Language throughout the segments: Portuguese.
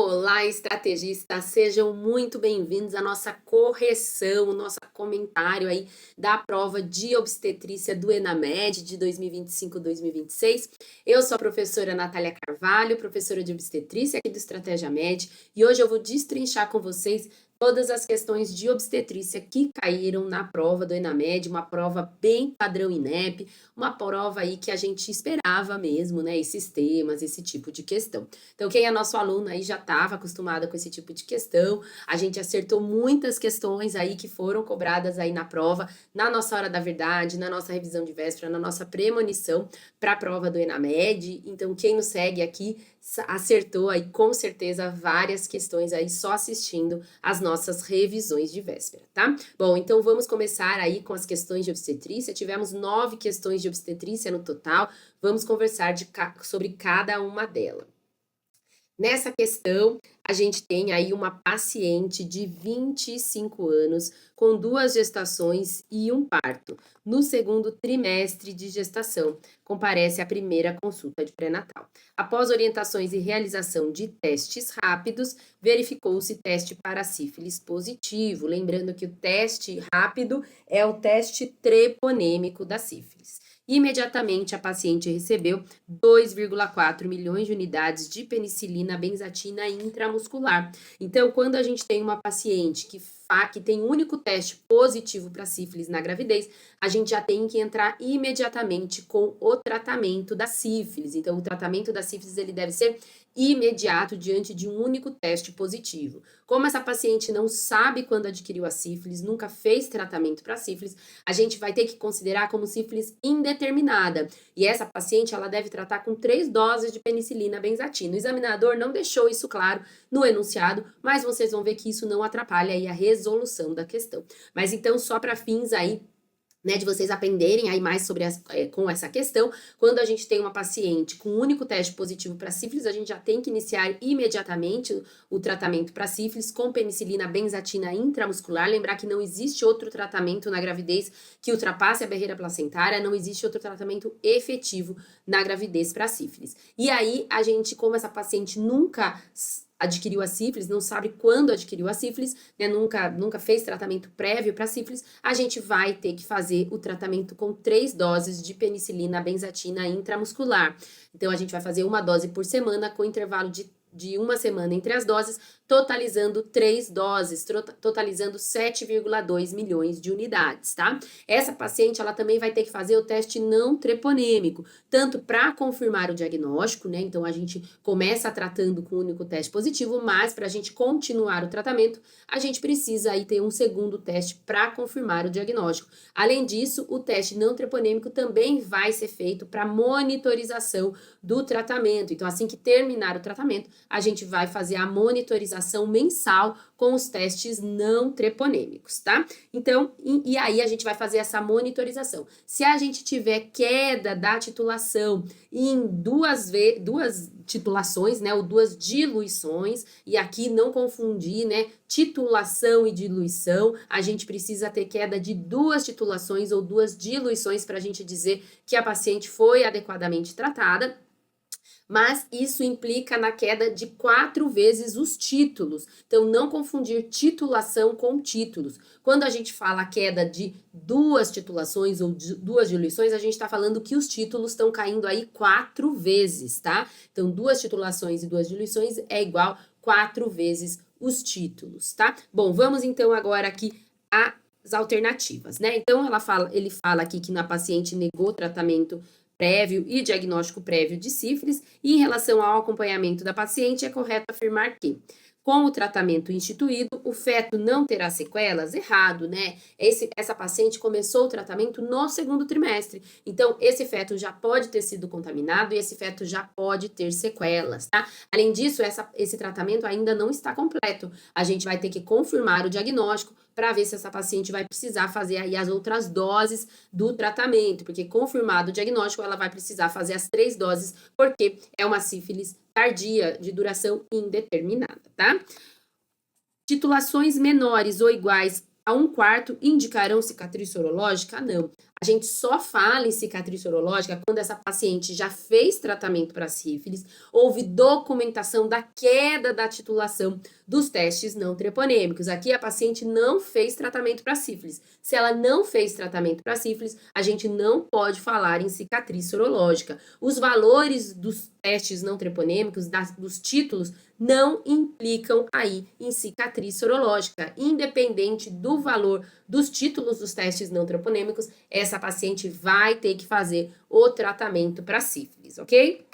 Olá, estrategistas! Sejam muito bem-vindos à nossa correção, nosso comentário aí da prova de obstetrícia do ENAMED de 2025-2026. Eu sou a professora Natália Carvalho, professora de obstetrícia aqui do Estratégia Med, e hoje eu vou destrinchar com vocês todas as questões de obstetrícia que caíram na prova do ENAMED, uma prova bem padrão INEP, uma prova aí que a gente esperava mesmo, né, esses temas, esse tipo de questão. Então, quem é nosso aluno aí já estava acostumado com esse tipo de questão, a gente acertou muitas questões aí que foram cobradas aí na prova, na nossa hora da verdade, na nossa revisão de véspera, na nossa premonição para a prova do ENAMED. Então, quem nos segue aqui acertou aí com certeza várias questões aí só assistindo as nossas revisões de véspera, tá? Bom, então vamos começar aí com as questões de obstetrícia. Tivemos 9 questões de obstetrícia no total, vamos conversar sobre cada uma delas. Nessa questão, a gente tem aí uma paciente de 25 anos, com 2 gestações e um parto. No segundo trimestre de gestação, comparece à primeira consulta de pré-natal. Após orientações e realização de testes rápidos, verificou-se teste para sífilis positivo. Lembrando que o teste rápido é o teste treponêmico da sífilis. Imediatamente, a paciente recebeu 2,4 milhões de unidades de penicilina benzatina intramuscular. Então, quando a gente tem uma paciente que tem um único teste positivo para sífilis na gravidez, a gente já tem que entrar imediatamente com o tratamento da sífilis. Então, o tratamento da sífilis ele deve ser imediato diante de um único teste positivo. Como essa paciente não sabe quando adquiriu a sífilis, nunca fez tratamento para sífilis, a gente vai ter que considerar como sífilis indeterminada. E essa paciente, ela deve tratar com 3 doses de penicilina benzatina. O examinador não deixou isso claro no enunciado, mas vocês vão ver que isso não atrapalha aí a resolução da questão. Mas então, só para fins aí, né, de vocês aprenderem aí mais sobre com essa questão, quando a gente tem uma paciente com um único teste positivo para sífilis, a gente já tem que iniciar imediatamente o tratamento para sífilis com penicilina benzatina intramuscular. Lembrar que não existe outro tratamento na gravidez que ultrapasse a barreira placentária, não existe outro tratamento efetivo na gravidez para sífilis. E aí, a gente, como essa paciente nunca adquiriu a sífilis, não sabe quando adquiriu a sífilis, né, nunca fez tratamento prévio para sífilis, a gente vai ter que fazer o tratamento com 3 doses de penicilina benzatina intramuscular. Então, a gente vai fazer uma dose por semana com intervalo de uma semana entre as doses, totalizando 3 doses, totalizando 7,2 milhões de unidades, tá? Essa paciente, ela também vai ter que fazer o teste não treponêmico, tanto para confirmar o diagnóstico, né? Então, a gente começa tratando com o único teste positivo, mas para a gente continuar o tratamento, a gente precisa aí ter um segundo teste para confirmar o diagnóstico. Além disso, o teste não treponêmico também vai ser feito para monitorização do tratamento. Então, assim que terminar o tratamento, a gente vai fazer a monitorização mensal com os testes não treponêmicos, tá? Então, e aí a gente vai fazer essa monitorização. Se a gente tiver queda da titulação em duas titulações, né, ou 2 diluições, e aqui não confundir, né, titulação e diluição, a gente precisa ter queda de 2 titulações ou 2 diluições para a gente dizer que a paciente foi adequadamente tratada. Mas isso implica na queda de 4 vezes os títulos. Então, não confundir titulação com títulos. Quando a gente fala queda de 2 titulações ou 2 diluições, a gente está falando que os títulos estão caindo aí 4 vezes, tá? Então, 2 titulações e 2 diluições é igual 4 vezes os títulos, tá? Bom, vamos então agora aqui às alternativas, né? Então, ele fala aqui que na paciente negou tratamento prévio e diagnóstico prévio de sífilis, e em relação ao acompanhamento da paciente, é correto afirmar que, com o tratamento instituído, o feto não terá sequelas? Errado, né? Essa paciente começou o tratamento no segundo trimestre, então esse feto já pode ter sido contaminado e esse feto já pode ter sequelas, tá? Além disso, esse tratamento ainda não está completo, a gente vai ter que confirmar o diagnóstico para ver se essa paciente vai precisar fazer aí as outras doses do tratamento, porque confirmado o diagnóstico, ela vai precisar fazer as 3 doses, porque é uma sífilis tardia de duração indeterminada, tá? Titulações menores ou iguais a 1/4 indicarão cicatriz sorológica? Não. A gente só fala em cicatriz sorológica quando essa paciente já fez tratamento para sífilis, houve documentação da queda da titulação dos testes não treponêmicos. Aqui a paciente não fez tratamento para sífilis. Se ela não fez tratamento para sífilis, a gente não pode falar em cicatriz sorológica. Os valores dos testes não treponêmicos, dos títulos, não implicam aí em cicatriz sorológica. Independente do valor dos títulos dos testes não treponêmicos, essa paciente vai ter que fazer o tratamento para sífilis, ok?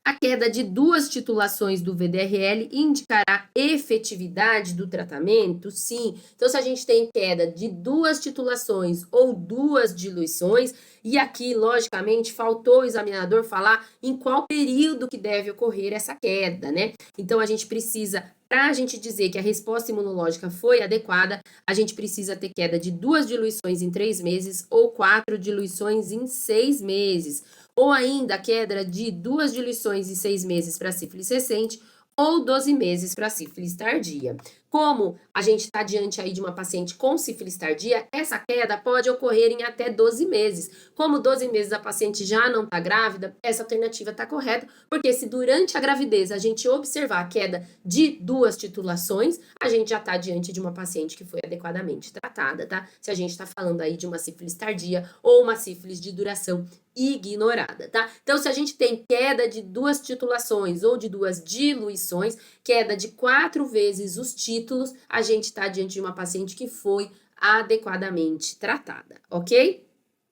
A queda de 2 titulações do VDRL indicará efetividade do tratamento? Sim. Então, se a gente tem queda de 2 titulações ou 2 diluições, e aqui, logicamente, faltou o examinador falar em qual período que deve ocorrer essa queda, né? Então, a gente precisa, para a gente dizer que a resposta imunológica foi adequada, a gente precisa ter queda de 2 diluições em 3 meses ou 4 diluições em 6 meses. Ou ainda a queda de 2 diluições em 6 meses para sífilis recente ou 12 meses para sífilis tardia. Como a gente está diante aí de uma paciente com sífilis tardia, essa queda pode ocorrer em até 12 meses. Como 12 meses a paciente já não está grávida, essa alternativa está correta, porque se durante a gravidez a gente observar a queda de 2 titulações, a gente já está diante de uma paciente que foi adequadamente tratada, tá? Se a gente está falando aí de uma sífilis tardia ou uma sífilis de duração ignorada, tá? Então, se a gente tem queda de 2 titulações ou de 2 diluições, queda de 4 vezes os títulos, a gente está diante de uma paciente que foi adequadamente tratada, ok?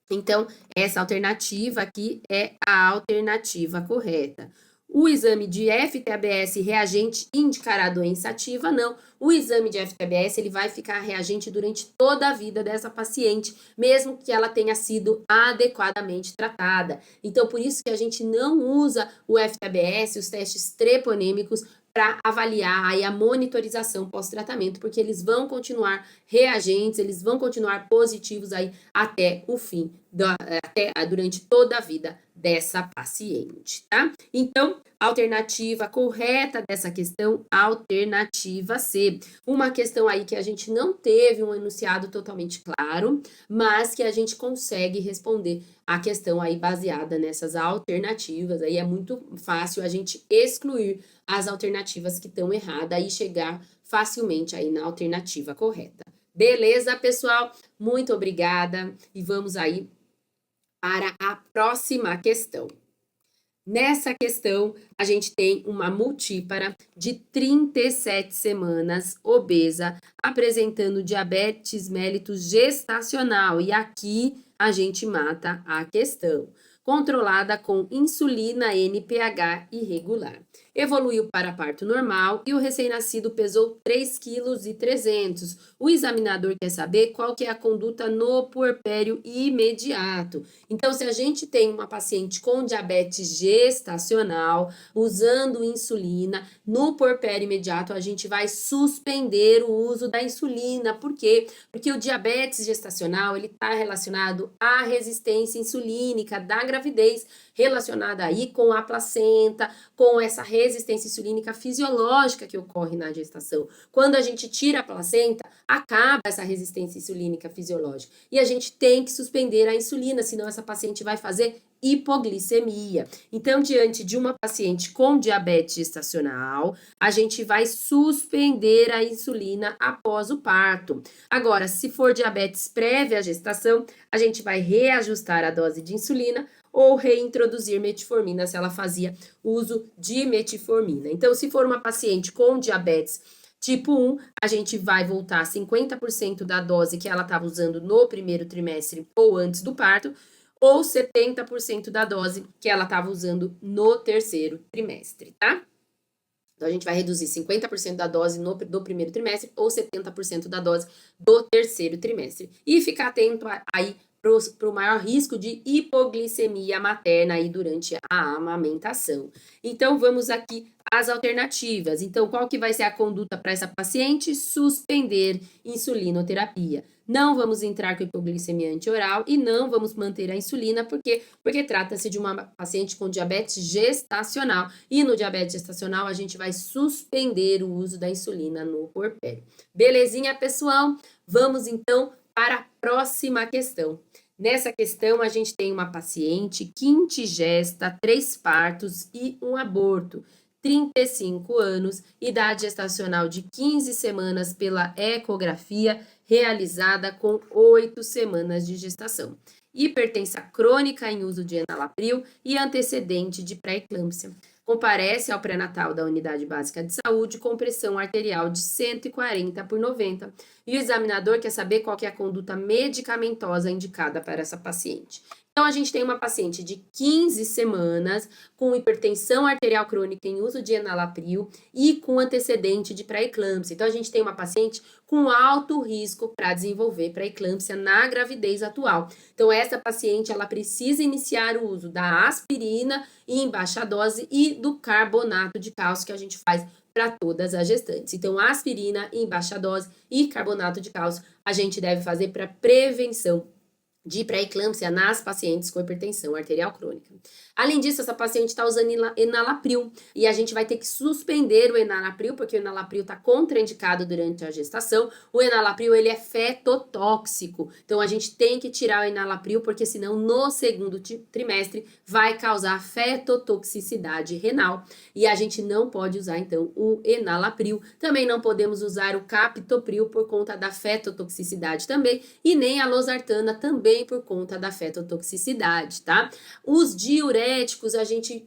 Então, essa alternativa aqui é a alternativa correta. O exame de FTABS reagente indicará doença ativa? Não. O exame de FTABS ele vai ficar reagente durante toda a vida dessa paciente, mesmo que ela tenha sido adequadamente tratada. Então, por isso que a gente não usa o FTABS, os testes treponêmicos, para avaliar aí a monitorização pós-tratamento, porque eles vão continuar reagentes, eles vão continuar positivos aí até o fim, durante toda a vida dessa paciente, tá? Então, alternativa correta dessa questão, alternativa C. Uma questão aí que a gente não teve um enunciado totalmente claro, mas que a gente consegue responder a questão aí baseada nessas alternativas. Aí é muito fácil a gente excluir as alternativas que estão erradas e chegar facilmente aí na alternativa correta. Beleza, pessoal? Muito obrigada e vamos aí para a próxima questão. Nessa questão, a gente tem uma multípara de 37 semanas, obesa, apresentando diabetes mellitus gestacional. E aqui a gente mata a questão. Controlada com insulina NPH irregular. Evoluiu para parto normal e o recém-nascido pesou 3,3 kg. O examinador quer saber qual que é a conduta no puerpério imediato. Então, se a gente tem uma paciente com diabetes gestacional, usando insulina, no puerpério imediato a gente vai suspender o uso da insulina. Por quê? Porque o diabetes gestacional, ele está relacionado à resistência insulínica da gravidez, relacionada aí com a placenta, com essa resistência insulínica fisiológica que ocorre na gestação. Quando a gente tira a placenta, acaba essa resistência insulínica fisiológica. E a gente tem que suspender a insulina, senão essa paciente vai fazer hipoglicemia. Então, diante de uma paciente com diabetes gestacional, a gente vai suspender a insulina após o parto. Agora, se for diabetes prévia à gestação, a gente vai reajustar a dose de insulina ou reintroduzir metformina se ela fazia uso de metformina. Então, se for uma paciente com diabetes tipo 1, a gente vai voltar 50% da dose que ela estava usando no primeiro trimestre ou antes do parto, ou 70% da dose que ela estava usando no terceiro trimestre, tá? Então, a gente vai reduzir 50% da dose do primeiro trimestre ou 70% da dose do terceiro trimestre. E ficar atento aí para o maior risco de hipoglicemia materna aí durante a amamentação. Então, vamos aqui às alternativas. Então, qual que vai ser a conduta para essa paciente? Suspender insulinoterapia. Não vamos entrar com hipoglicemia antioral e não vamos manter a insulina, porque trata-se de uma paciente com diabetes gestacional. E no diabetes gestacional, a gente vai suspender o uso da insulina no puerpério. Belezinha, pessoal? Vamos, então, para a próxima questão. Nessa questão, a gente tem uma paciente que indigesta 3 partos e um aborto, 35 anos, idade gestacional de 15 semanas pela ecografia, realizada com 8 semanas de gestação. Hipertensão crônica em uso de enalapril e antecedente de pré-eclâmpsia. Comparece ao pré-natal da Unidade Básica de Saúde com pressão arterial de 140/90. E o examinador quer saber qual que é a conduta medicamentosa indicada para essa paciente. Então, a gente tem uma paciente de 15 semanas com hipertensão arterial crônica em uso de enalapril e com antecedente de pré-eclâmpsia. Então, a gente tem uma paciente com alto risco para desenvolver pré-eclâmpsia na gravidez atual. Então, essa paciente, ela precisa iniciar o uso da aspirina em baixa dose e do carbonato de cálcio que a gente faz para todas as gestantes. Então, aspirina em baixa dose e carbonato de cálcio a gente deve fazer para prevenção de pré-eclâmpsia nas pacientes com hipertensão arterial crônica. Além disso, essa paciente está usando enalapril e a gente vai ter que suspender o enalapril, porque o enalapril está contraindicado durante a gestação. O enalapril, ele é fetotóxico, então a gente tem que tirar o enalapril, porque senão no segundo trimestre vai causar fetotoxicidade renal e a gente não pode usar, então, o enalapril. Também não podemos usar o captopril por conta da fetotoxicidade também e nem a losartana também por conta da fetotoxicidade, tá? Os diuréticos,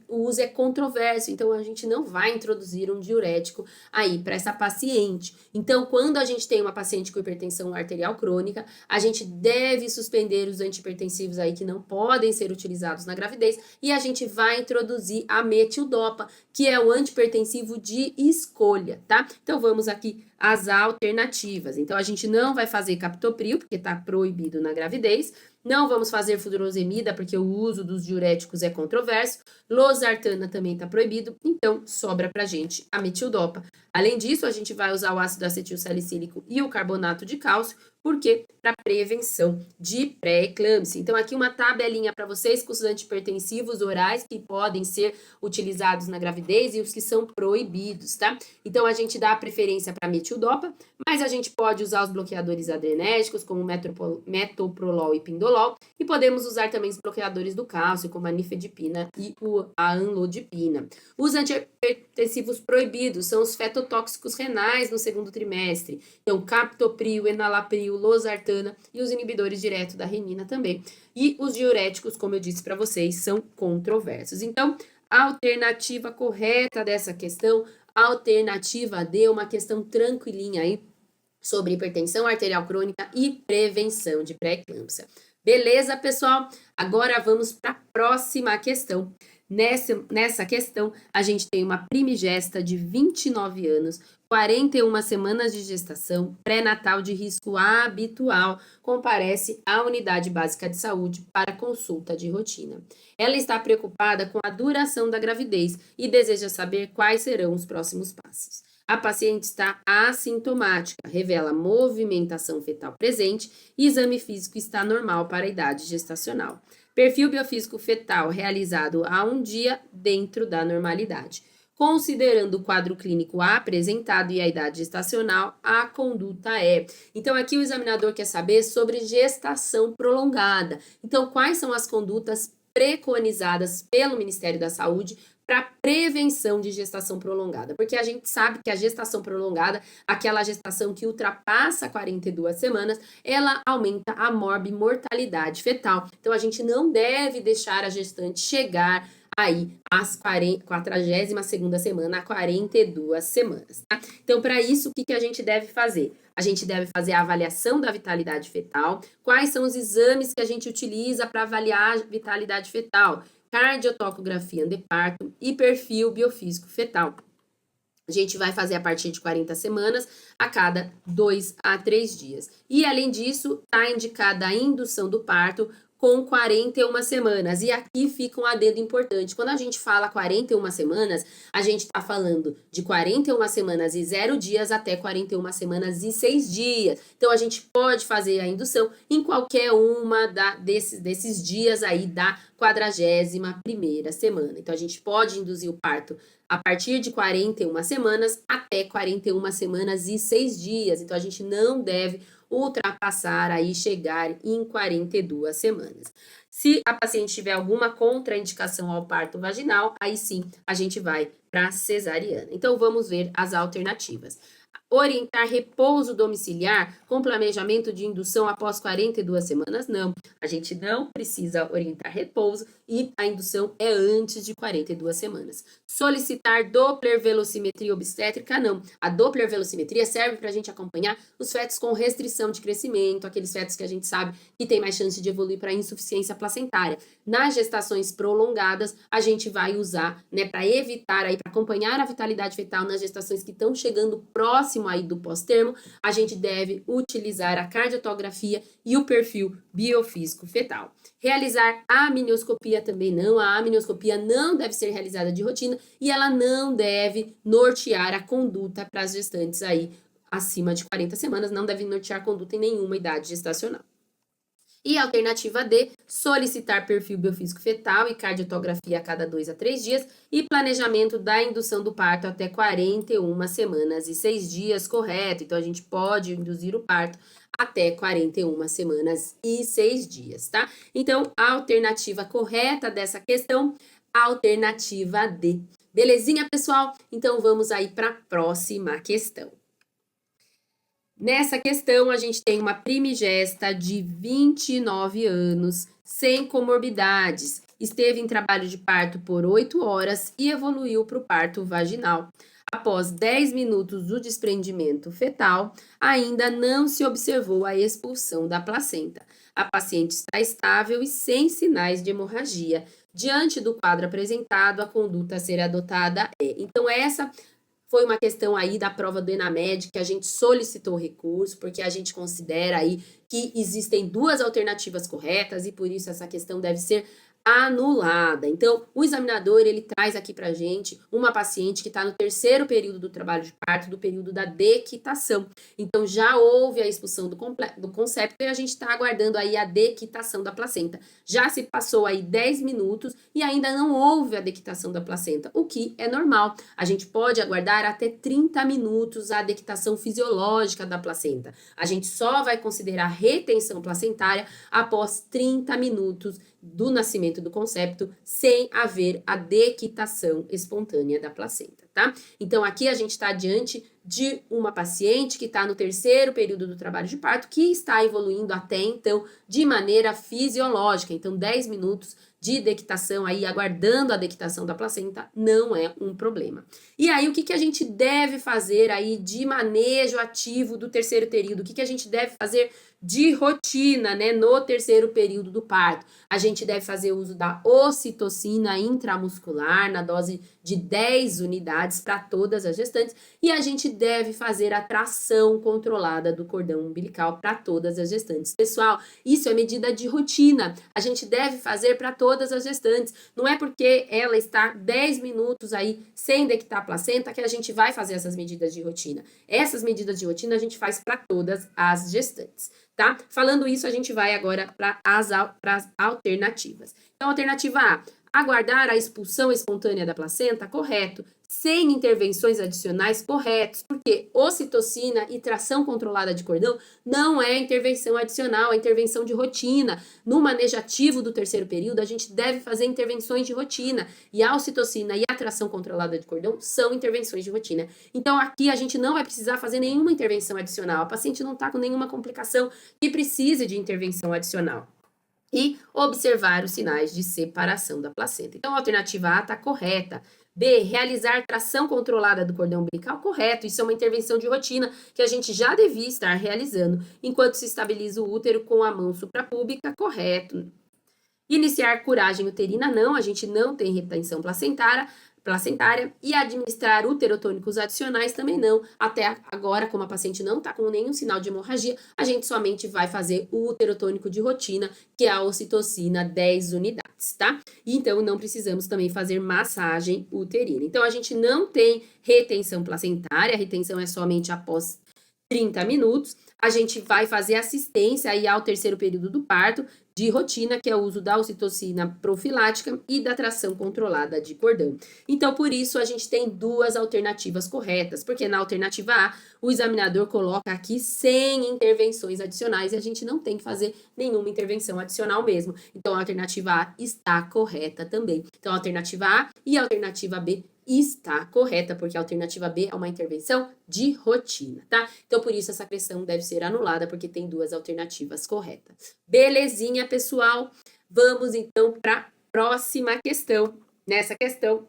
o uso é controverso, então a gente não vai introduzir um diurético aí para essa paciente. Então, quando a gente tem uma paciente com hipertensão arterial crônica, a gente deve suspender os antihipertensivos aí que não podem ser utilizados na gravidez e a gente vai introduzir a metildopa, que é o antihipertensivo de escolha, tá? Então, vamos aqui às alternativas. Então, a gente não vai fazer captopril, porque está proibido na gravidez. Não vamos fazer furosemida, porque o uso dos diuréticos é controverso. Losartana também está proibido, então sobra pra gente a metildopa. Além disso, a gente vai usar o ácido acetil salicílico e o carbonato de cálcio, porque para prevenção de pré-eclâmpsia. Então, aqui uma tabelinha para vocês com os antihipertensivos orais que podem ser utilizados na gravidez e os que são proibidos, tá? Então, a gente dá a preferência para metildopa, mas a gente pode usar os bloqueadores adrenérgicos, como metoprolol e pindolol, e podemos usar também os bloqueadores do cálcio, como a nifedipina e a amlodipina. Os antihipertensivos proibidos são os fetotóxicos renais no segundo trimestre, então captopril, enalapril, losartana e os inibidores direto da renina também. E os diuréticos, como eu disse para vocês, são controversos. Então, a alternativa correta dessa questão, a alternativa D, uma questão tranquilinha aí sobre hipertensão arterial crônica e prevenção de pré-eclâmpsia. Beleza, pessoal? Agora vamos para a próxima questão. Nessa questão, a gente tem uma primigesta de 29 anos, 41 semanas de gestação, pré-natal de risco habitual, comparece à Unidade Básica de Saúde para consulta de rotina. Ela está preocupada com a duração da gravidez e deseja saber quais serão os próximos passos. A paciente está assintomática, revela movimentação fetal presente e exame físico está normal para a idade gestacional. Perfil biofísico fetal realizado há um dia dentro da normalidade. Considerando o quadro clínico apresentado e a idade gestacional, a conduta é. Então, aqui o examinador quer saber sobre gestação prolongada. Então, quais são as condutas preconizadas pelo Ministério da Saúde para prevenção de gestação prolongada, porque a gente sabe que a gestação prolongada, aquela gestação que ultrapassa 42 semanas, ela aumenta a morbimortalidade fetal. Então, a gente não deve deixar a gestante chegar aí às 42ª semana, a 42 semanas, tá? Então, para isso, o que a gente deve fazer? A gente deve fazer a avaliação da vitalidade fetal. Quais são os exames que a gente utiliza para avaliar a vitalidade fetal? Cardiotocografia anteparto e perfil biofísico fetal. A gente vai fazer a partir de 40 semanas, a cada 2 a 3 dias. E, além disso, está indicada a indução do parto com 41 semanas. E aqui fica um adendo importante. Quando a gente fala 41 semanas, a gente está falando de 41 semanas e 0 dias até 41 semanas e 6 dias. Então, a gente pode fazer a indução em qualquer uma desses dias aí da 41ª semana. Então, a gente pode induzir o parto a partir de 41 semanas até 41 semanas e 6 dias. Então, a gente não deve ultrapassar aí, chegar em 42 semanas. Se a paciente tiver alguma contraindicação ao parto vaginal, aí sim a gente vai para cesariana. Então vamos ver as alternativas. Orientar repouso domiciliar com planejamento de indução após 42 semanas? Não, a gente não precisa orientar repouso e a indução é antes de 42 semanas. Solicitar Doppler velocimetria obstétrica? Não. A Doppler velocimetria serve para a gente acompanhar os fetos com restrição de crescimento, aqueles fetos que a gente sabe que tem mais chance de evoluir para insuficiência placentária. Nas gestações prolongadas, a gente vai usar, né, para evitar aí, para acompanhar a vitalidade fetal nas gestações que estão chegando próximo aí do pós-termo, a gente deve utilizar a cardiotografia e o perfil biofísico fetal. Realizar a amnioscopia também não, a amnioscopia não deve ser realizada de rotina e ela não deve nortear a conduta para as gestantes aí acima de 40 semanas, não deve nortear a conduta em nenhuma idade gestacional. E a alternativa D, solicitar perfil biofísico fetal e cardiotografia a cada 2 a 3 dias e planejamento da indução do parto até 41 semanas e 6 dias, correto. Então, a gente pode induzir o parto até 41 semanas e 6 dias, tá? Então, a alternativa correta dessa questão, a alternativa D. Belezinha, pessoal? Então, vamos aí para a próxima questão. Nessa questão, a gente tem uma primigesta de 29 anos, sem comorbidades, esteve em trabalho de parto por 8 horas e evoluiu para o parto vaginal. Após 10 minutos do desprendimento fetal, ainda não se observou a expulsão da placenta. A paciente está estável e sem sinais de hemorragia. Diante do quadro apresentado, a conduta a ser adotada é. Então, essa foi uma questão aí da prova do ENAMED que a gente solicitou recurso, porque a gente considera aí que existem duas alternativas corretas e por isso essa questão deve ser anulada. Então, o examinador, ele traz aqui pra gente uma paciente que está no terceiro período do trabalho de parto, do período da dequitação. Então, já houve a expulsão do concepto e a gente está aguardando aí a dequitação da placenta. Já se passou aí 10 minutos e ainda não houve a dequitação da placenta, o que é normal. A gente pode aguardar até 30 minutos a dequitação fisiológica da placenta. A gente só vai considerar retenção placentária após 30 minutos do nascimento do concepto, sem haver a dequitação espontânea da placenta, tá? Então, aqui a gente está diante de uma paciente que está no terceiro período do trabalho de parto, que está evoluindo até então de maneira fisiológica. Então, 10 minutos de dequitação aí, aguardando a dequitação da placenta, não é um problema. E aí, o que a gente deve fazer aí de manejo ativo do terceiro período? O que a gente deve fazer de rotina, né, no terceiro período do parto? A gente deve fazer uso da ocitocina intramuscular na dose de 10 unidades para todas as gestantes e a gente deve fazer a tração controlada do cordão umbilical para todas as gestantes. Pessoal, isso é medida de rotina. A gente deve fazer para todas as gestantes. Não é porque ela está 10 minutos aí sem dequtar a placenta que a gente vai fazer essas medidas de rotina. Essas medidas de rotina a gente faz para todas as gestantes, tá? Falando isso, a gente vai agora para as alternativas. Então, alternativa A, aguardar a expulsão espontânea da placenta, correto. Sem intervenções adicionais, corretos, porque ocitocina e tração controlada de cordão não é intervenção adicional, é intervenção de rotina. No manejo ativo do terceiro período, a gente deve fazer intervenções de rotina, e a ocitocina e a tração controlada de cordão são intervenções de rotina. Então, aqui a gente não vai precisar fazer nenhuma intervenção adicional, a paciente não está com nenhuma complicação que precise de intervenção adicional. E observar os sinais de separação da placenta. Então, a alternativa A está correta. B, realizar tração controlada do cordão umbilical, correto. Isso é uma intervenção de rotina que a gente já devia estar realizando enquanto se estabiliza o útero com a mão suprapúbica, correto. Iniciar curagem uterina, não, a gente não tem retenção placentária e administrar uterotônicos adicionais também não. Até agora, como a paciente não está com nenhum sinal de hemorragia, a gente somente vai fazer o uterotônico de rotina, que é a ocitocina 10 unidades, tá? E então, não precisamos também fazer massagem uterina. Então, a gente não tem retenção placentária, a retenção é somente após 30 minutos. A gente vai fazer assistência aí ao terceiro período do parto de rotina, que é o uso da ocitocina profilática e da tração controlada de cordão. Então, por isso, a gente tem duas alternativas corretas, porque na alternativa A, o examinador coloca aqui sem intervenções adicionais e a gente não tem que fazer nenhuma intervenção adicional mesmo. Então, a alternativa A está correta também. Então, a alternativa A e a alternativa B está correta, porque a alternativa B é uma intervenção de rotina, tá? Então, por isso, essa questão deve ser anulada, porque tem duas alternativas corretas. Belezinha, pessoal? Vamos, então, para a próxima questão. Nessa questão,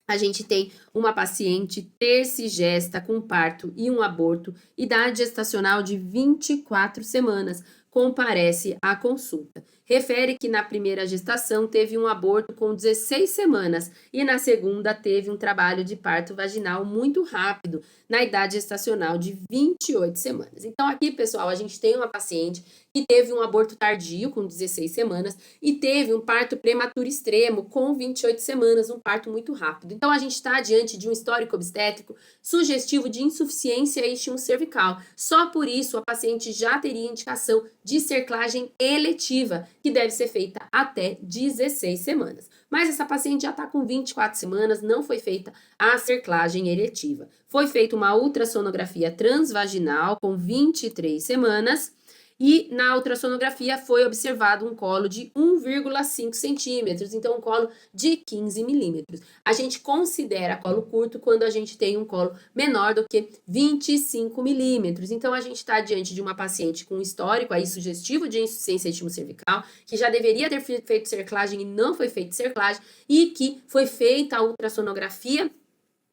a gente tem uma paciente tercigesta com parto e um aborto, idade gestacional de 24 semanas, comparece à consulta. Refere que na primeira gestação teve um aborto com 16 semanas e na segunda teve um trabalho de parto vaginal muito rápido, na idade gestacional de 28 semanas. Então, aqui, pessoal, a gente tem uma paciente que teve um aborto tardio com 16 semanas e teve um parto prematuro extremo com 28 semanas, um parto muito rápido. Então, a gente está diante de um histórico obstétrico sugestivo de insuficiência e estímulo cervical. Só por isso, a paciente já teria indicação de cerclagem eletiva, que deve ser feita até 16 semanas. Mas essa paciente já está com 24 semanas, não foi feita a cerclagem eletiva. Foi feita uma ultrassonografia transvaginal com 23 semanas e na ultrassonografia foi observado um colo de 1,5 centímetros, então um colo de 15 milímetros. A gente considera colo curto quando a gente tem um colo menor do que 25 milímetros. Então, a gente está diante de uma paciente com histórico aí sugestivo de insuficiência estímulo cervical, que já deveria ter feito cerclagem e não foi feita cerclagem, e que foi feita a ultrassonografia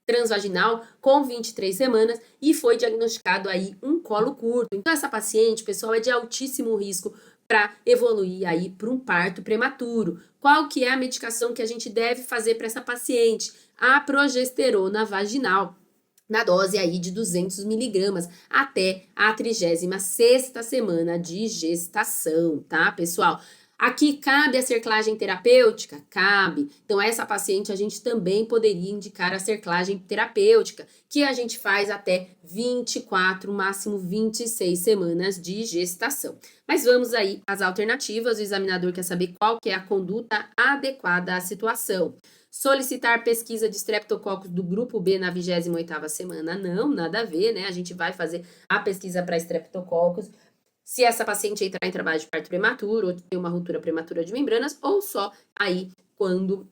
transvaginal com 23 semanas e foi diagnosticado aí um colo curto. Então, essa paciente, pessoal, é de altíssimo risco para evoluir aí para um parto prematuro. Qual que é a medicação que a gente deve fazer para essa paciente? A progesterona vaginal, na dose aí de 200 miligramas até a 36ª semana de gestação, tá, pessoal? Aqui cabe a cerclagem terapêutica? Cabe. Então, essa paciente a gente também poderia indicar a cerclagem terapêutica, que a gente faz até 24, máximo 26 semanas de gestação. Mas vamos aí às alternativas. O examinador quer saber qual que é a conduta adequada à situação. Solicitar pesquisa de Streptococcus do grupo B na 28ª semana? Não, nada a ver, né? A gente vai fazer a pesquisa para Streptococcus se essa paciente entrar em trabalho de parto prematuro, ou ter uma ruptura prematura de membranas, ou só aí quando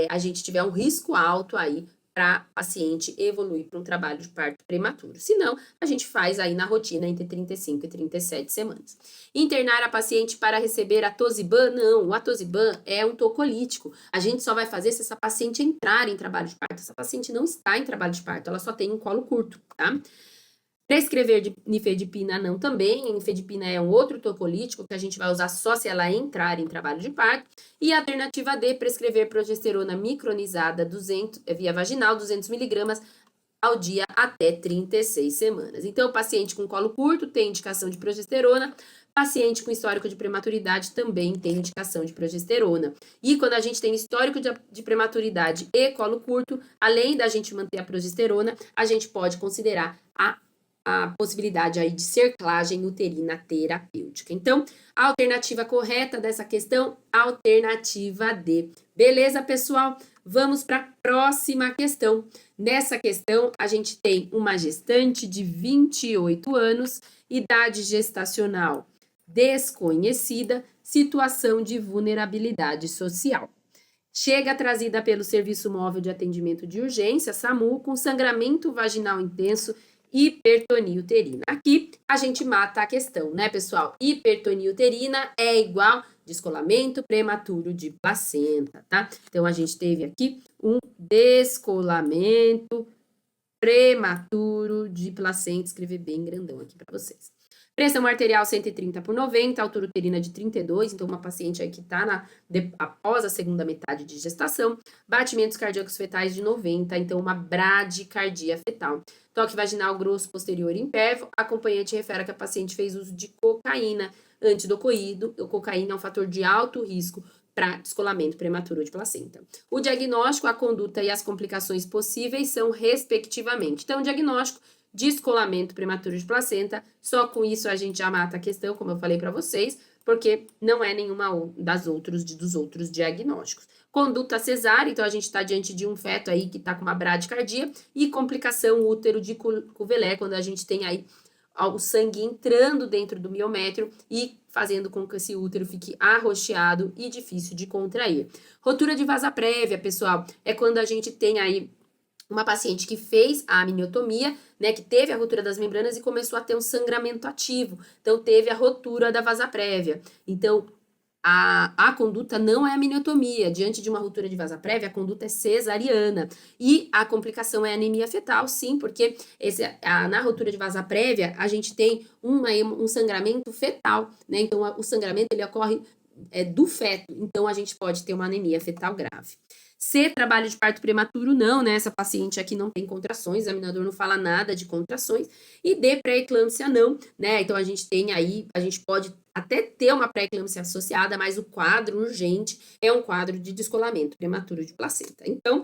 a gente tiver um risco alto aí para a paciente evoluir para um trabalho de parto prematuro. Se não, a gente faz aí na rotina entre 35 e 37 semanas. Internar a paciente para receber atosiban? Não, o atosiban é um tocolítico. A gente só vai fazer se essa paciente entrar em trabalho de parto. Essa paciente não está em trabalho de parto, ela só tem um colo curto, tá? Prescrever de nifedipina não também. A nifedipina é um outro tocolítico que a gente vai usar só se ela entrar em trabalho de parto. E a alternativa D, prescrever progesterona micronizada 200, via vaginal, 200 miligramas ao dia até 36 semanas. Então, paciente com colo curto tem indicação de progesterona, paciente com histórico de prematuridade também tem indicação de progesterona. E quando a gente tem histórico de prematuridade e colo curto, além da gente manter a progesterona, a gente pode considerar a possibilidade aí de cerclagem uterina terapêutica. Então, a alternativa correta dessa questão, alternativa D. Beleza, pessoal? Vamos para a próxima questão. Nessa questão, a gente tem uma gestante de 28 anos, idade gestacional desconhecida, situação de vulnerabilidade social. Chega trazida pelo Serviço Móvel de Atendimento de Urgência, SAMU, com sangramento vaginal intenso, hipertonia uterina. Aqui a gente mata a questão, né, pessoal? Hipertonia uterina é igual descolamento prematuro de placenta, tá? Então, a gente teve aqui um descolamento prematuro de placenta. Escrever bem grandão aqui para vocês. Pressão arterial 130/90, altura uterina de 32, então uma paciente aí que está após a segunda metade de gestação. Batimentos cardíacos fetais de 90, então uma bradicardia fetal. Toque vaginal grosso posterior impérvio. Acompanhante refere que a paciente fez uso de cocaína antes do ocorrido. A cocaína é um fator de alto risco para descolamento prematuro de placenta. O diagnóstico, a conduta e as complicações possíveis são respectivamente. Então, o diagnóstico descolamento prematuro de placenta. Só com isso a gente já mata a questão, como eu falei para vocês, porque não é nenhuma dos outros diagnósticos. Conduta cesárea, então a gente está diante de um feto aí que está com uma bradicardia, e complicação útero de Couvelet, quando a gente tem aí o sangue entrando dentro do miométrio e fazendo com que esse útero fique arroxeado e difícil de contrair. Rotura de vasa prévia, pessoal, é quando a gente tem aí uma paciente que fez a amniotomia, né, que teve a ruptura das membranas e começou a ter um sangramento ativo. Então, teve a rotura da vasa prévia. Então, a conduta não é amniotomia. Diante de uma ruptura de vasa prévia, a conduta é cesariana. E a complicação é anemia fetal, sim, porque na ruptura de vasa prévia, a gente tem um sangramento fetal, né? Então, o sangramento ele ocorre do feto. Então, a gente pode ter uma anemia fetal grave. C, trabalho de parto prematuro, não, né? Essa paciente aqui não tem contrações, o examinador não fala nada de contrações. E D, pré-eclâmpsia, não, né? Então, a gente tem aí, a gente pode até ter uma pré-eclâmpsia associada, mas o quadro urgente é um quadro de descolamento prematuro de placenta. Então,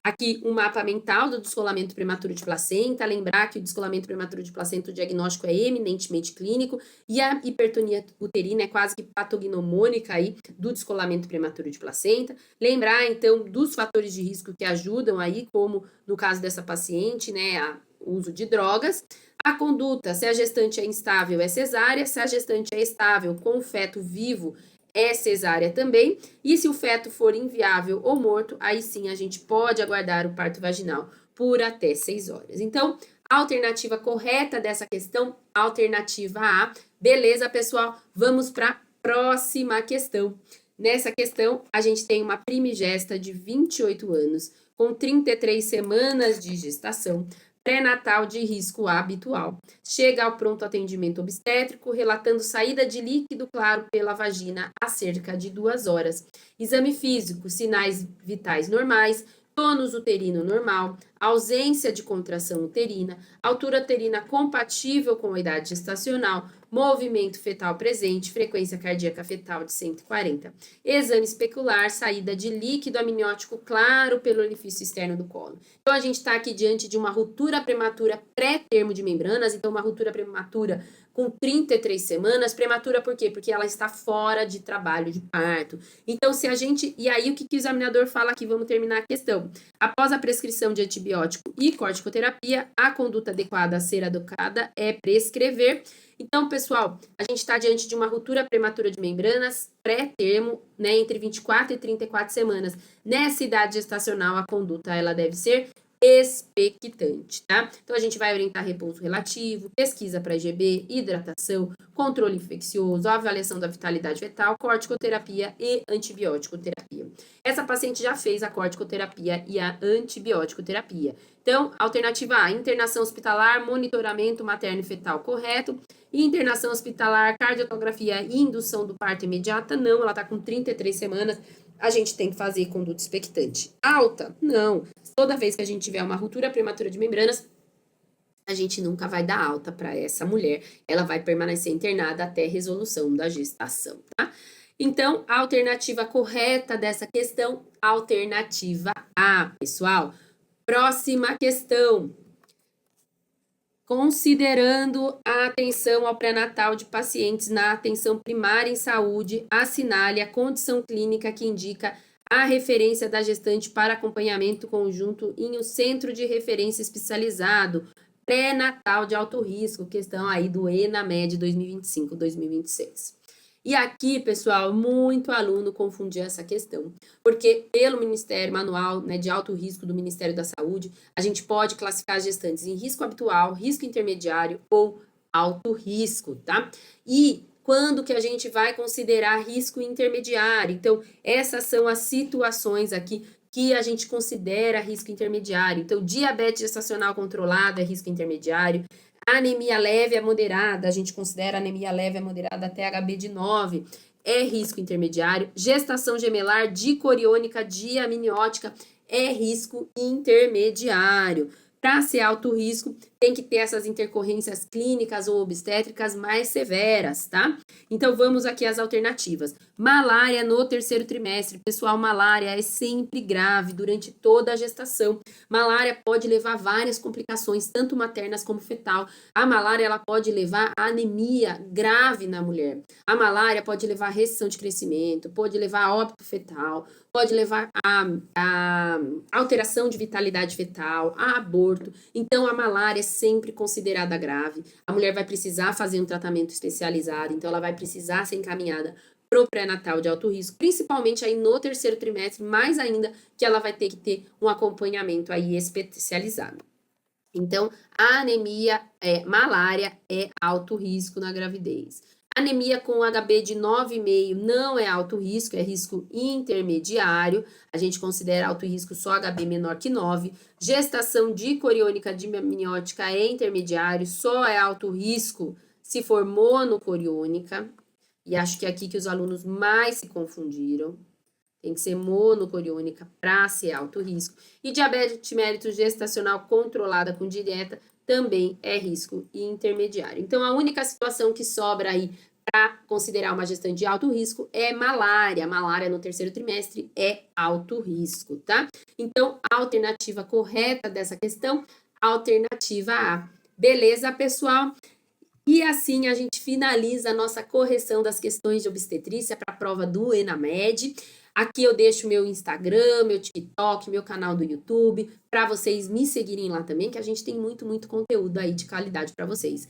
aqui um mapa mental do descolamento prematuro de placenta, lembrar que o descolamento prematuro de placenta, o diagnóstico é eminentemente clínico, e a hipertonia uterina é quase que patognomônica aí do descolamento prematuro de placenta. Lembrar, então, dos fatores de risco que ajudam aí, como no caso dessa paciente, né, o uso de drogas. A conduta, se a gestante é instável, é cesárea, se a gestante é estável com o feto vivo, é cesárea também, e se o feto for inviável ou morto, aí sim a gente pode aguardar o parto vaginal por até 6 horas. Então, a alternativa correta dessa questão, alternativa A. Beleza, pessoal? Vamos para a próxima questão. Nessa questão, a gente tem uma primigesta de 28 anos, com 33 semanas de gestação, pré-natal de risco habitual. Chega ao pronto atendimento obstétrico, relatando saída de líquido claro pela vagina há cerca de 2 horas. Exame físico, sinais vitais normais, tônus uterino normal, ausência de contração uterina, altura uterina compatível com a idade gestacional, movimento fetal presente, frequência cardíaca fetal de 140. Exame especular, saída de líquido amniótico claro pelo orifício externo do colo. Então, a gente está aqui diante de uma ruptura prematura pré-termo de membranas, então uma ruptura prematura com 33 semanas. Prematura por quê? Porque ela está fora de trabalho de parto. Então, se a gente... E aí, o que o examinador fala aqui? Vamos terminar a questão. Após a prescrição de antibiótico e corticoterapia, a conduta adequada a ser adotada é prescrever. Então, pessoal, a gente está diante de uma ruptura prematura de membranas pré-termo, né, entre 24 e 34 semanas. Nessa idade gestacional, a conduta ela deve ser expectante, tá? Então, a gente vai orientar repouso relativo, pesquisa para IgB, hidratação, controle infeccioso, avaliação da vitalidade fetal, corticoterapia e antibiótico terapia. Essa paciente já fez a corticoterapia e a antibiótico terapia. Então, alternativa A, internação hospitalar, monitoramento materno e fetal correto. E internação hospitalar, cardiotografia e indução do parto imediata, não, ela tá com 33 semanas, a gente tem que fazer conduta expectante. Alta? Não. Toda vez que a gente tiver uma ruptura prematura de membranas, a gente nunca vai dar alta para essa mulher. Ela vai permanecer internada até resolução da gestação, tá? Então, a alternativa correta dessa questão, alternativa A, pessoal. Próxima questão. Considerando a atenção ao pré-natal de pacientes na atenção primária em saúde, assinale a condição clínica que indica a referência da gestante para acompanhamento conjunto em um centro de referência especializado, pré-natal de alto risco, questão aí do ENAMED 2025-2026. E aqui, pessoal, muito aluno confundia essa questão, porque pelo Ministério Manual, né, de Alto Risco do Ministério da Saúde, a gente pode classificar as gestantes em risco habitual, risco intermediário ou alto risco, tá? E quando que a gente vai considerar risco intermediário? Então, essas são as situações aqui que a gente considera risco intermediário. Então, diabetes gestacional controlado é risco intermediário. Anemia leve a moderada, a gente considera anemia leve a moderada até HB de 9, é risco intermediário. Gestação gemelar dicoriônica diamniótica é risco intermediário. Para ser alto risco, tem que ter essas intercorrências clínicas ou obstétricas mais severas, tá? Então, vamos aqui às alternativas. Malária no terceiro trimestre. Pessoal, malária é sempre grave durante toda a gestação. Malária pode levar a várias complicações, tanto maternas como fetal. A malária, ela pode levar a anemia grave na mulher. A malária pode levar a restrição de crescimento, pode levar a óbito fetal, pode levar a alteração de vitalidade fetal, a aborto. Então, a malária é sempre considerada grave. A mulher vai precisar fazer um tratamento especializado, então ela vai precisar ser encaminhada pro pré-natal de alto risco, principalmente aí no terceiro trimestre, mais ainda que ela vai ter que ter um acompanhamento aí especializado. Então, a anemia, malária é alto risco na gravidez. Anemia com HB de 9,5 não é alto risco, é risco intermediário. A gente considera alto risco só HB menor que 9. Gestação dicoriônica dimniótica é intermediário, só é alto risco se for monocoriônica. E acho que é aqui que os alunos mais se confundiram. Tem que ser monocoriônica para ser alto risco. E diabetes mellitus gestacional controlada com dieta também é risco intermediário. Então, a única situação que sobra aí para considerar uma gestante de alto risco é malária. Malária no terceiro trimestre é alto risco, tá? Então, a alternativa correta dessa questão, alternativa A. Beleza, pessoal? E assim a gente finaliza a nossa correção das questões de obstetrícia para a prova do ENAMED. Aqui eu deixo meu Instagram, meu TikTok, meu canal do YouTube, para vocês me seguirem lá também, que a gente tem muito conteúdo aí de qualidade para vocês.